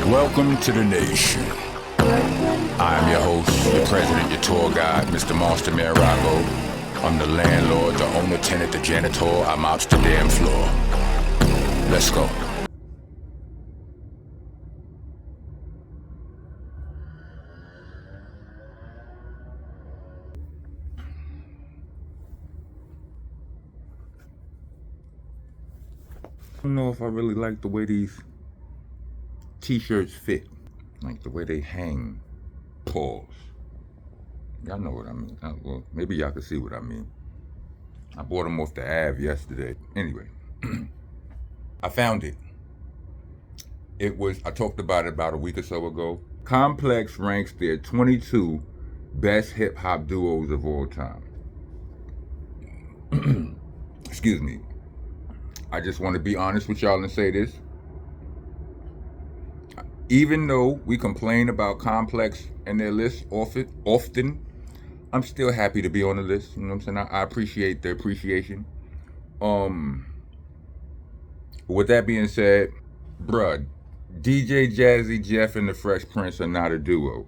Welcome to the nation. I am your host, your president, your tour guide, Mr. Monster Mirago. I'm the landlord, the owner, tenant, the janitor. I mops the damn floor. Let's go. I don't know if I really like the way these t-shirts fit, like the way they hang. Pause. Y'all know what I mean. Well, maybe y'all can see what I mean. I bought them off the Ave yesterday. Anyway, I found it. I talked about it about a week or so ago. Complex ranks their 22 best hip hop duos of all time. Excuse me. I just want to be honest with y'all and say this. Even though we complain about Complex and their list often, I'm still happy to be on the list. You know what I'm saying? I appreciate the appreciation. With that being said, bruh, DJ Jazzy Jeff and the Fresh Prince are not a duo.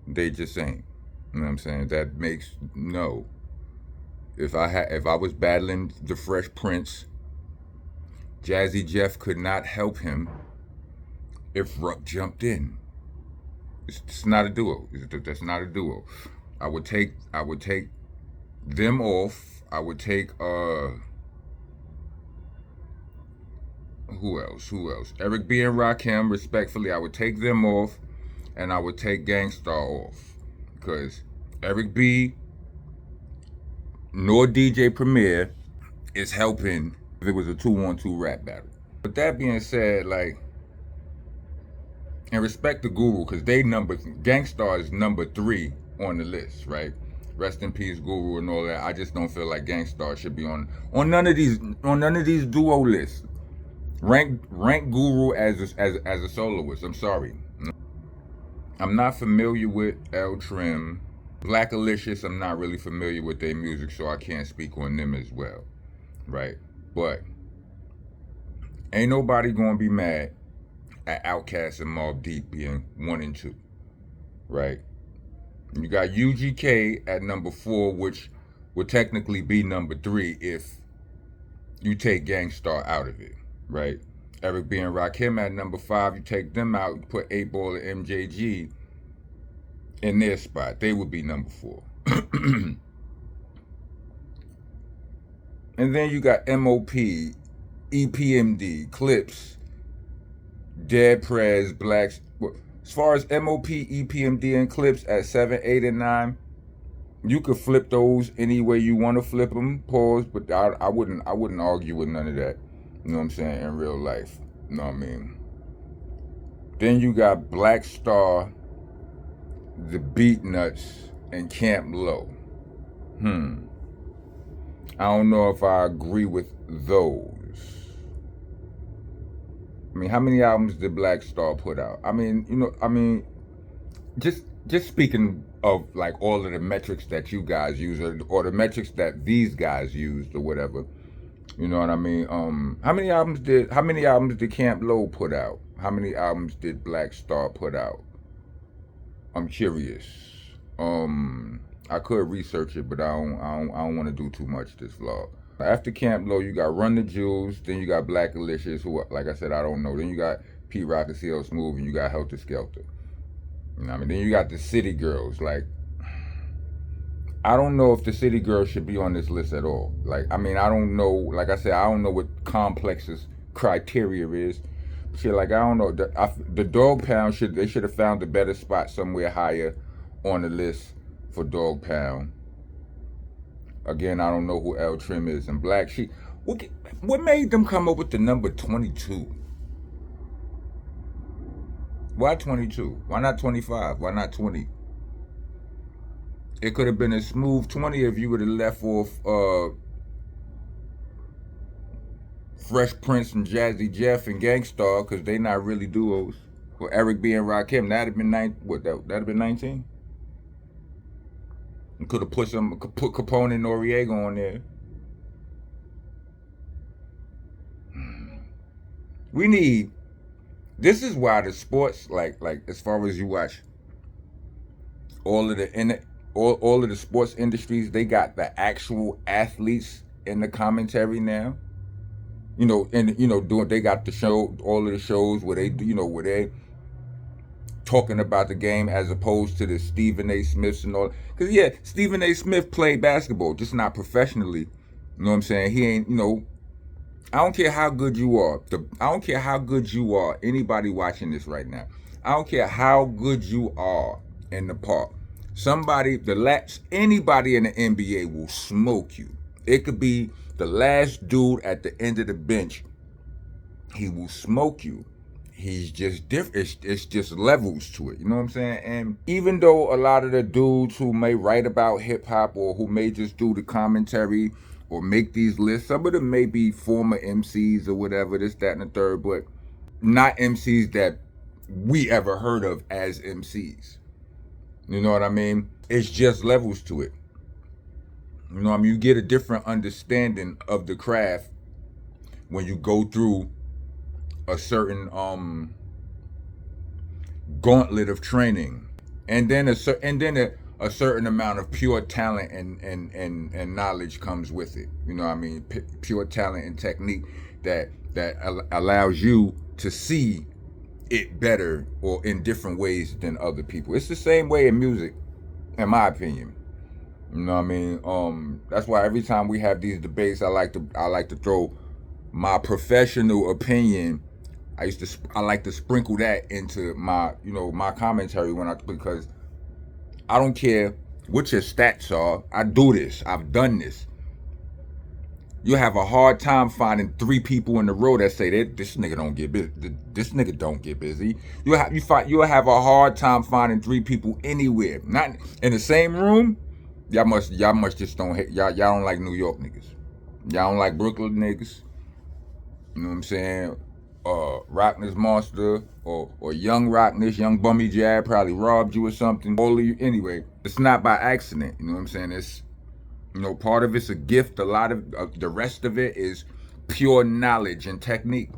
They just ain't. You know what I'm saying? That makes no. If I was battling the Fresh Prince, Jazzy Jeff could not help him if Ruck jumped in. It's not a duo. That's not a duo. I would take them off. I would take who else? Eric B and Rakim, respectfully, I would take them off, and I would take Gangstar off, because Eric B nor DJ Premier is helping if it was a 2-on-2 rap battle. With that being said, like, and respect the Guru, because Gangstar is number 3 on the list, right? Rest in peace, Guru and all that. I just don't feel like Gangstar should be on none of these duo lists. Rank Guru as a soloist. I'm sorry. I'm not familiar with L Trim. Black Alicious, I'm not really familiar with their music, so I can't speak on them as well, right? But ain't nobody gonna be mad at Outkast and Mobb Deep being 1 and 2, right? You got UGK at number 4, which would technically be number 3 if you take Gangstar out of it, right? Eric B and Rakim at number 5, you take them out, you put 8 Ball and MJG in their spot. They would be number 4. And then you got MOP, EPMD, Clips, Dead Prez, Blacks. As far as MOP, EPMD, and Clips at 7, 8, and 9, you could flip those any way you want to flip them. Pause, but I wouldn't argue with none of that. You know what I'm saying? In real life, you know what I mean. Then you got Black Star, the Beatnuts, and Camp Lo. I don't know if I agree with those. I mean, how many albums did Black Star put out? I mean, just speaking of like all of the metrics that you guys use, or the metrics that these guys used, or whatever. You know what I mean? How many albums did Camp Lo put out? How many albums did Black Star put out? I'm curious. I could research it, but I don't want to do too much this vlog. After Camp Lo, you got Run the Jewels, then you got Black Alicious, who, like I said, I don't know. Then you got Pete Rock and CL Smooth, and you got HeltahSkeltah. You know what I mean? Then you got the City Girls. Like, I don't know if the City Girls should be on this list at all. Like, I mean, I don't know. Like I said, I don't know what Complex's criteria is. Shit, like, I don't know. The Dog Pound they should have found a better spot somewhere higher on the list for Dog Pound. Again, I don't know who L Trim is. And Black Sheep. What made them come up with the number 22? Why 22? Why not 25? Why not 20? It could have been a smooth 20 if you would have left off Fresh Prince and Jazzy Jeff and Gangstar, because they not really duos. Or Eric B and Rakim, that'd have been that'd have been 19? You could have put Capone and Noriega on there. We need This is why the sports, like as far as you watch all of the all of the sports industries, they got the actual athletes in the commentary now. And doing, they got the show, all of the shows where they where they talking about the game as opposed to the Stephen A. Smiths and all. Because yeah, Stephen A. Smith played basketball, just not professionally. You know what I'm saying? He ain't, I don't care how good you are. I don't care how good you are. Anybody watching this right now, I don't care how good you are in the park. Anybody in the NBA will smoke you. It could be the last dude at the end of the bench. He will smoke you. He's just different. It's just levels to it. You know what I'm saying? And even though a lot of the dudes who may write about hip hop or who may just do the commentary or make these lists, some of them may be former MCs or whatever, this, that, and the third, but not MCs that we ever heard of as MCs. You know what I mean? It's just levels to it. You know what I mean? You get a different understanding of the craft when you go through a certain gauntlet of training, and then a certain amount of pure talent and knowledge comes with it. You know what I mean? Pure talent and technique that allows you to see it better or in different ways than other people. It's the same way in music, in my opinion. You know what I mean? That's why every time we have these debates, I like to throw my professional opinion. I like to sprinkle that into my my commentary because I don't care what your stats are. I do this. I've done this. You have a hard time finding 3 people in the row that say that this nigga don't get busy. This nigga don't get busy. You'll have a hard time finding 3 people anywhere. Not in the same room. Y'all must just don't hate. Y'all don't like New York niggas. Y'all don't like Brooklyn niggas. You know what I'm saying? Rockness Monster or Young Rockness, Young Bummy Jab probably robbed you or something. All of you, anyway. It's not by accident. You know what I'm saying? It's part of it's a gift. A lot of the rest of it is pure knowledge and technique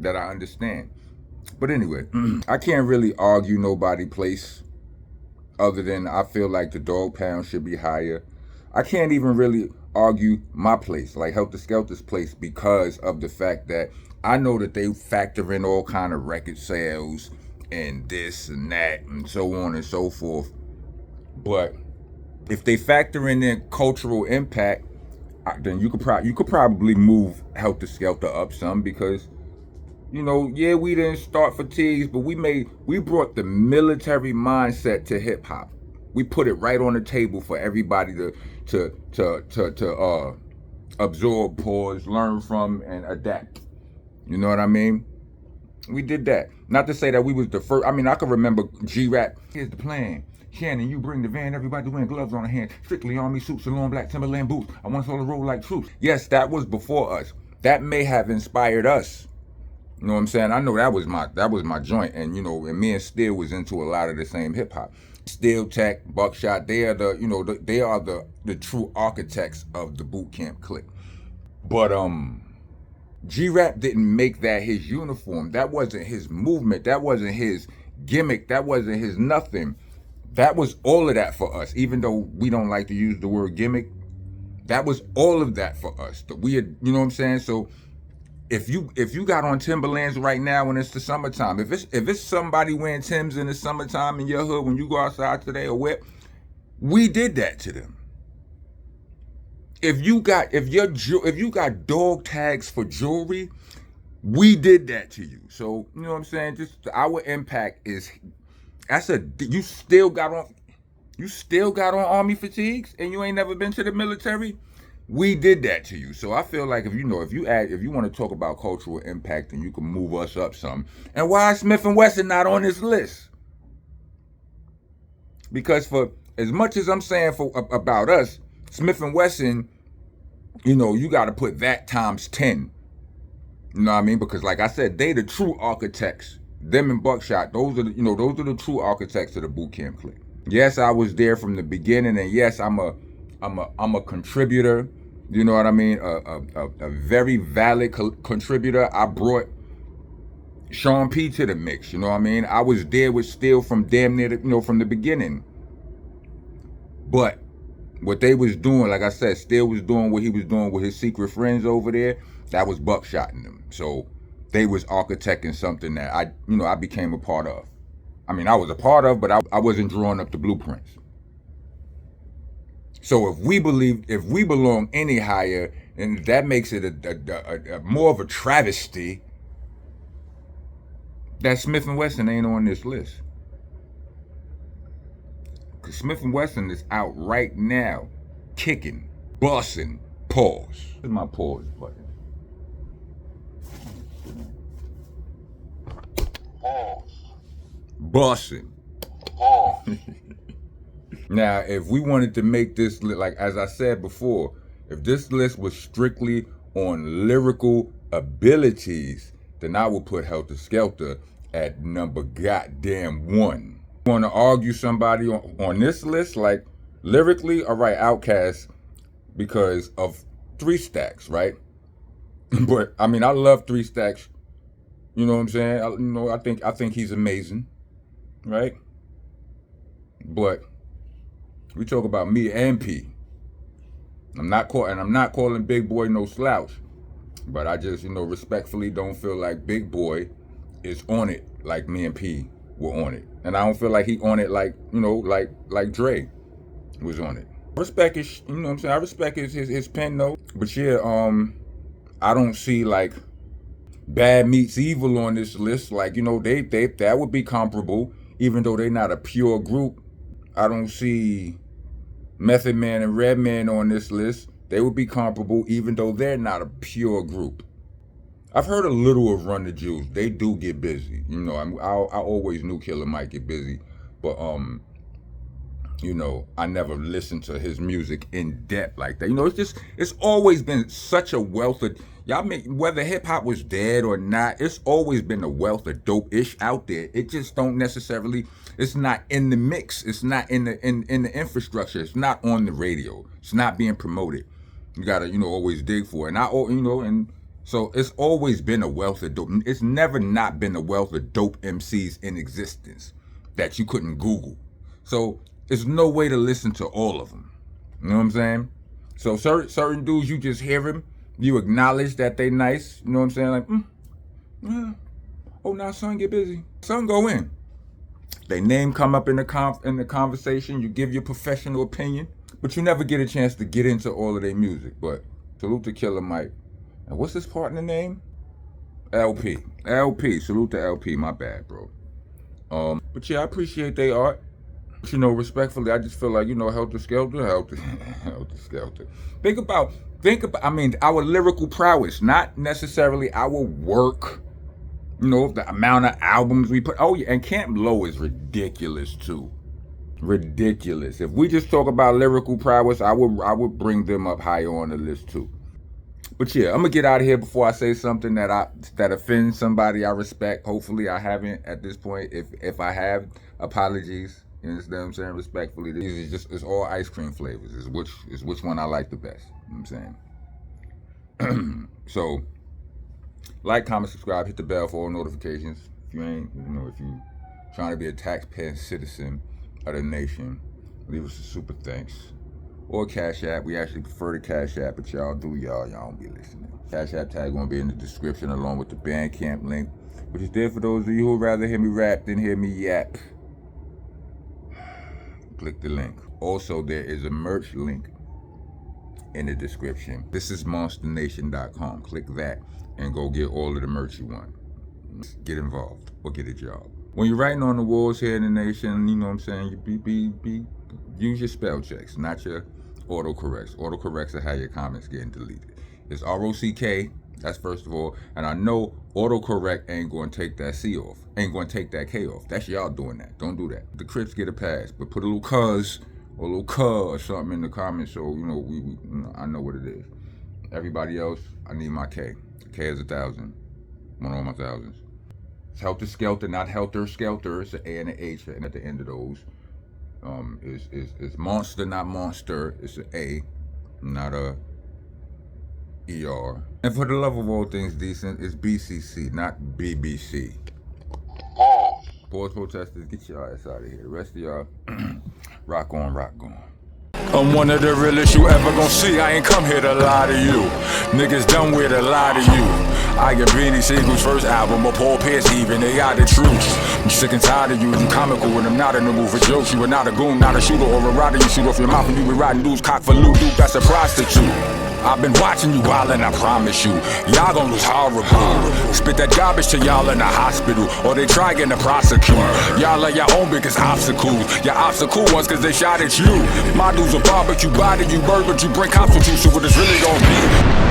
that I understand. But anyway, I can't really argue nobody place other than I feel like the dog pound should be higher. I can't even really argue my place, like HeltahSkeltah's place, because of the fact that I know that they factor in all kind of record sales and this and that and so on and so forth. But if they factor in cultural impact, then you could probably move HeltahSkeltah up some because, yeah, we didn't start fatigues, but we brought the military mindset to hip hop. We put it right on the table for everybody to absorb, pause, learn from, and adapt. You know what I mean? We did that. Not to say that we was the first. I mean, I can remember G-Rap. Here's the plan. Shannon, you bring the van, everybody wearing gloves on their hands. Strictly army suits and long black Timberland boots. I want us all to roll like troops. Yes, that was before us. That may have inspired us. You know what I'm saying? I know that was my joint. And, and me and Steel was into a lot of the same hip hop. Steel Tech, Buckshot, they are the true architects of the boot camp clique. But, G-Rap didn't make that his uniform. That wasn't his movement. That wasn't his gimmick. That wasn't his nothing. That was all of that for us. Even though we don't like to use the word gimmick, that was all of that for us. You know what I'm saying? So if you got on Timberlands right now when it's the summertime, if it's somebody wearing Timbs in the summertime in your hood when you go outside today or what, we did that to them. If you got dog tags for jewelry, we did that to you. So, you know what I'm saying? Just our impact is, you still got on army fatigues and you ain't never been to the military? We did that to you. So I feel like if you want to talk about cultural impact, then you can move us up some. And why is Smith & Wesson not on this list? Because for as much as I'm saying about us, Smith & Wesson, you got to put that times 10. You know what I mean? Because like I said, they the true architects. Them and Buckshot, those are the true architects of the boot camp clique. Yes, I was there from the beginning, and yes, I'm a contributor. You know what I mean? A very valid contributor. I brought Sean P to the mix, you know what I mean? I was there with Steel from damn near, from the beginning. But what they was doing, like I said, Steel was doing what he was doing with his secret friends over there. That was buckshotting them. So they was architecting something that I became a part of. I mean, I was a part of, but I wasn't drawing up the blueprints. So if we belong any higher, then that makes it a more of a travesty that Smith & Wesson ain't on this list. Because Smith & Wesson is out right now, kicking, bussing, pause. Where's my pause button? Pause. Bussing. Pause. Now, if we wanted to make this, like as I said before, if this list was strictly on lyrical abilities, then I would put HeltahSkeltah at number goddamn 1. You want to argue somebody on this list, like lyrically, all right, Outkast, because of 3 Stacks, right? But I mean, I love 3 Stacks. You know what I'm saying? I think he's amazing, right? But we talk about me and P. I'm not calling Big Boy no slouch, but I just respectfully don't feel like Big Boy is on it like me and P were on it, and I don't feel like he on it like like Dre was on it. I respect his, I respect his pen note, but yeah, I don't see like Bad Meets Evil on this list. Like they that would be comparable, even though they're not a pure group. I don't see Method Man and Redman on this list. They would be comparable, even though they're not a pure group. I've heard a little of Run the Jewels. They do get busy. I always knew Killer might get busy, but I never listened to his music in depth like that. It's always been such a wealth of whether hip hop was dead or not, it's always been a wealth of dope-ish out there. It just don't necessarily, it's not in the mix, it's not in the infrastructure, it's not on the radio, it's not being promoted. You gotta, always dig for it. And so it's always been a wealth of dope. It's never not been a wealth of dope MCs in existence that you couldn't Google. So there's no way to listen to all of them. You know what I'm saying? So certain dudes, you just hear them, you acknowledge that they nice. You know what I'm saying? Like, yeah. Oh, now son get busy. Son go in. They name come up in the conversation. You give your professional opinion, but you never get a chance to get into all of their music. But salute to Killer Mike. And what's his partner name? LP. LP. Salute to LP. My bad, bro. But yeah, I appreciate their art. Respectfully, I just feel like, HeltahSkeltah. Think about, I mean, our lyrical prowess, not necessarily our work, the amount of albums we put. Oh, yeah, and Camp Low is ridiculous, too. Ridiculous. If we just talk about lyrical prowess, I would bring them up higher on the list, too. But yeah, I'm going to get out of here before I say something that offends somebody I respect. Hopefully, I haven't at this point. If I have, apologies. You understand what I'm saying? Respectfully, it's all ice cream flavors. It's which one I like the best. You know what I'm saying? So, like, comment, subscribe, hit the bell for all notifications. If you ain't, if you trying to be a taxpaying citizen of the nation, leave us a super thanks. Or Cash App. We actually prefer the Cash App, but y'all don't be listening. Cash App tag gonna be in the description along with the Bandcamp link, which is there for those of you who would rather hear me rap than hear me yap. Click the link. Also, there is a merch link in the description. This is itsmonstanation.com. Click that and go get all of the merch you want. Get involved or get a job. When you're writing on the walls here in the nation, you know what I'm saying, you use your spell checks, not your autocorrects. Autocorrects are how your comments getting deleted. It's ROCK, that's first of all, and I know autocorrect ain't going to take that C off, ain't going to take that K off. That's y'all doing that. Don't do that. The Crips get a pass, but put a little cuz or a little cuh or something in the comments so I know what it is. Everybody else, I need my K. K is 1,000. One of my thousands. It's HeltahSkeltah, not HeltahSkeltah. It's an A and an H, and at the end of those, is monster, not monster. It's an A, not a ER. And for the love of all things decent, it's BCC, not BBC. Pause protesters, get your ass out of here. The rest of y'all, rock on, rock on. I'm one of the realest you ever gon' see. I ain't come here to lie to you. Niggas done with a lie to you. I get Beanie Siegel's first album, or Paul Pierce even, they got the truth. I'm sick and tired of you comical when I'm not in the mood for jokes. You are not a goon, not a shooter or a rider. You shoot off your mouth and you be riding dudes, cock for loot, dude, that's a prostitute. I've been watching you wildin', I promise you. Y'all gon' lose horrible. Spit that garbage to y'all in the hospital, or they try getting to prosecute. Y'all are your own biggest obstacles. Your obstacle ones cause they shot at you. My dudes will barbecue, body you, murder you, bring cops with you, so what it's really gon' be.